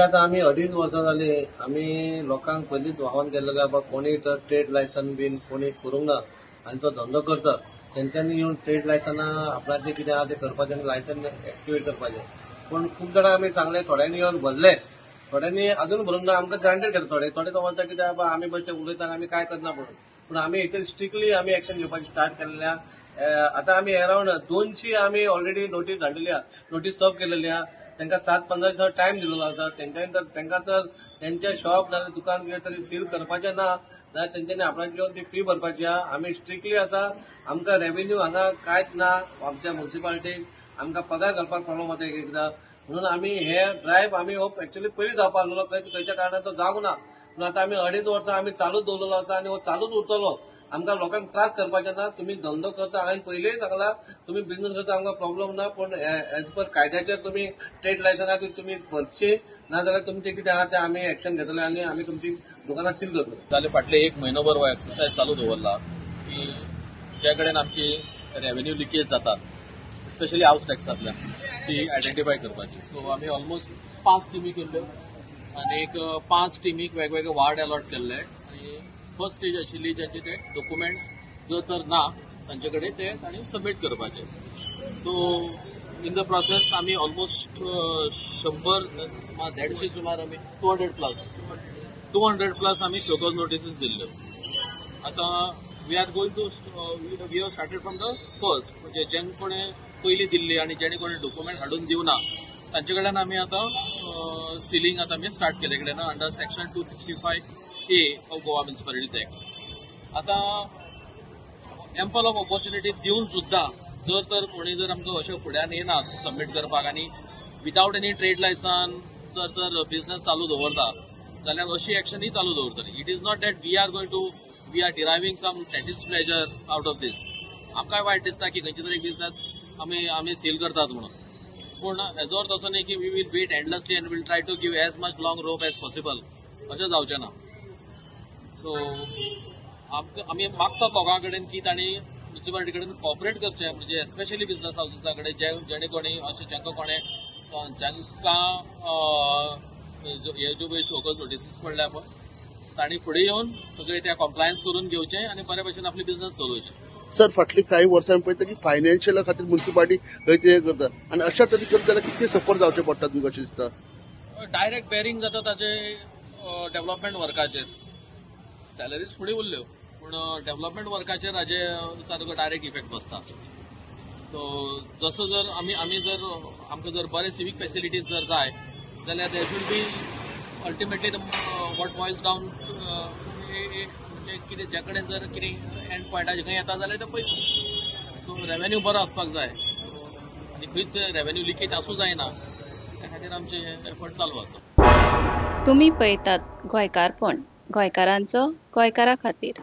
आता आम्ही 2.5 वर्सां जाली आम्ही लोकांक पयलींच आव्हान केल्लें बाबा कोणी तर ट्रेड लायसन बीन कोणी करूंक ना आनी तो धंदो करता तेंच्यांनी येवन ट्रेड लायसना आपणाचें कितें आहा तें करपाचें आनी लायसन एक्टिवेट करपाचें. पूण खूब जाणां आमी सांगलें, थोड्यांनी येवन भरले, थोड्यांनी अजून भरूंक ना. आमकां ग्रांटेड करता थोडे तो म्हणटा कितें बाबा आमी बेश्टे उलयता आमी काय करना म्हणून. पूण आमी हेचेर स्ट्रिक्टली आमी एक्शन घेवपाची स्टार्ट केल्लें आहा. आतां आमी अरावंड 200 आमी ऑलरेडी नोटीस धाडलेली आहा, नोटीस सर्व केलेली आहा. तांकां 7-15 दिसा टायम दिलेलो आसा. तांकां तर त्यांच्या शॉप नाजाल्यार दुकान कितें तरी सील करपाचें ना जाल्यार तेंच्यांनी आपणाची येवन ती फी भरपाची आहा. आमी स्ट्रिक्टली आसा. आमकां रेव्हेन्यू हांगा कांयच ना आमच्या म्युन्सिपालिटीक. आमकां पगार घालपाक प्रॉब्लम जाता एकदां. म्हणून आमी हे ड्रायव्ह आमी हो एक्चुअली पयलीं जावपा आसलो, खंयच्या कारणान तो जावंक ना. पूण आतां आमी 2.5 वर्सां आमी चालूच दवरलेलो आसा आनी हो चालूच उरतलो. आमकां लोकांक त्रास करपाचे ना. तुम्ही धंदो करता, हांवें पयलींय सांगला, तुम्ही बिझनेस करता आमकां प्रॉब्लेम ना. पूण एज पर कायद्याचेर तुम्ही ट्रेड लायसना तुम्ही भरची नाजाल्यार तुमचे कितें आहा तें आमी एक्शन घेतले आनी आमी तुमची दुकानां सील करतले. जाले फाटले 1 म्हयनोभर हो एक्सरसायज चालू दवरला की जे कडेन आमची रेव्हेन्यू लिकेज जाता स्पेशली हाऊस टॅक्सांतल्यान ती आयडेंटिफाय करपाची. सो आमी ऑलमोस्ट 5 टिमी केल्ल्यो आनी एक 5 टिमीक वेगवेगळे वार्ड अलॉट केल्ले. आनी फर्स्ट स्टेज आशिल्ली जेंचे ते डॉक्युमेंट्स जर तर ना तांचे कडेन ते तांणी सबमीट करपाचे. सो इन द प्रोसेस आमी ऑलमोस्ट 100-150 सुमार आमी 200 प्लस आमी शोकॉज नोटीसीस दिल्ल्यो. आतां we are going to we have started from the first, म्हणजे जेणे कोणें पयलीं दिल्ली आनी जेणे कोणें डॉक्युमेंट हाडून दिवना तांचे कडल्यान आमी आतां सिलींग आतां आमी स्टार्ट केले कडेन under section 265A of Goa Municipalities Act. आतां एम्पल ऑफ ऑपॉर्च्युनिटी दिवन सुद्दां जर तर कोणी जर आमकां अशें फुड्यान येनात सबमीट करपाक आनी विदावट एनी ट्रेड लायसन जर तर बिझनेस चालू दवरता जाल्यार अशी एक्शनूय चालू दवरतली. It is not that we are deriving some satisfaction out of this. आमकांय वायट दिसता की खंयचे तरी बिझनेस आमी सील करतात म्हणून. पूण हेजो अर्थ असो न्ही की we will wait endlessly and will try to give as much long rope as possible. अशें जावचें ना. सो आमी मागतात लोकां कडेन की तांणी म्युन्सिपालिटी कडेन कॉपरेट करचें, म्हणजे एस्पेशली बिझनेस हाऊसेसा कडेन जेणे कोणी अशें जांकां हे ज्यो पळय शोकॉज नोटीसीस पडल्या पळय तांणी फुडें येवन सगळे त्या कॉम्प्लायन्स करून घेवचें आनी बरे भशेन आपली बिझनेस चलोवचें. सर, फाटली काही वर्सां पळयता की फायनान्शियला खातीर म्युन्सिपालिटी खंयचे हे करता आनी अशा तरेन करता जाल्यार कितले सफर जावचें पडटा तुमकां अशें दिसता? डायरेक्ट बेरिंग जाता ताचे डेव्हलपमेंट वर्काचेर. सॅलरीज फुडें उरल्यो पूण डेव्हलपमेंट वर्काचेर हाजे सारको डायरेक्ट इफेक्ट बसता. सो जसो जर आमी जर आमकां जर बरे सिवीक फेसिलिटीज जर जाय जाल्यार there should be ultimately what boils down म्हणजे कितें जे कडेन जर कितें एंड पॉयंटाचेर खंय येता जाल्यार ते पयसो. सो रेव्हेन्यू बरो आसपाक जाय आनी खंयच रेव्हेन्यू लिकेज आसूं जायना त्या खातीर आमचे एफर्ट चालू आसा. तुम्ही पळयतात गोंयकारपण, गोंयकारांचो गोंयकारा खातीर.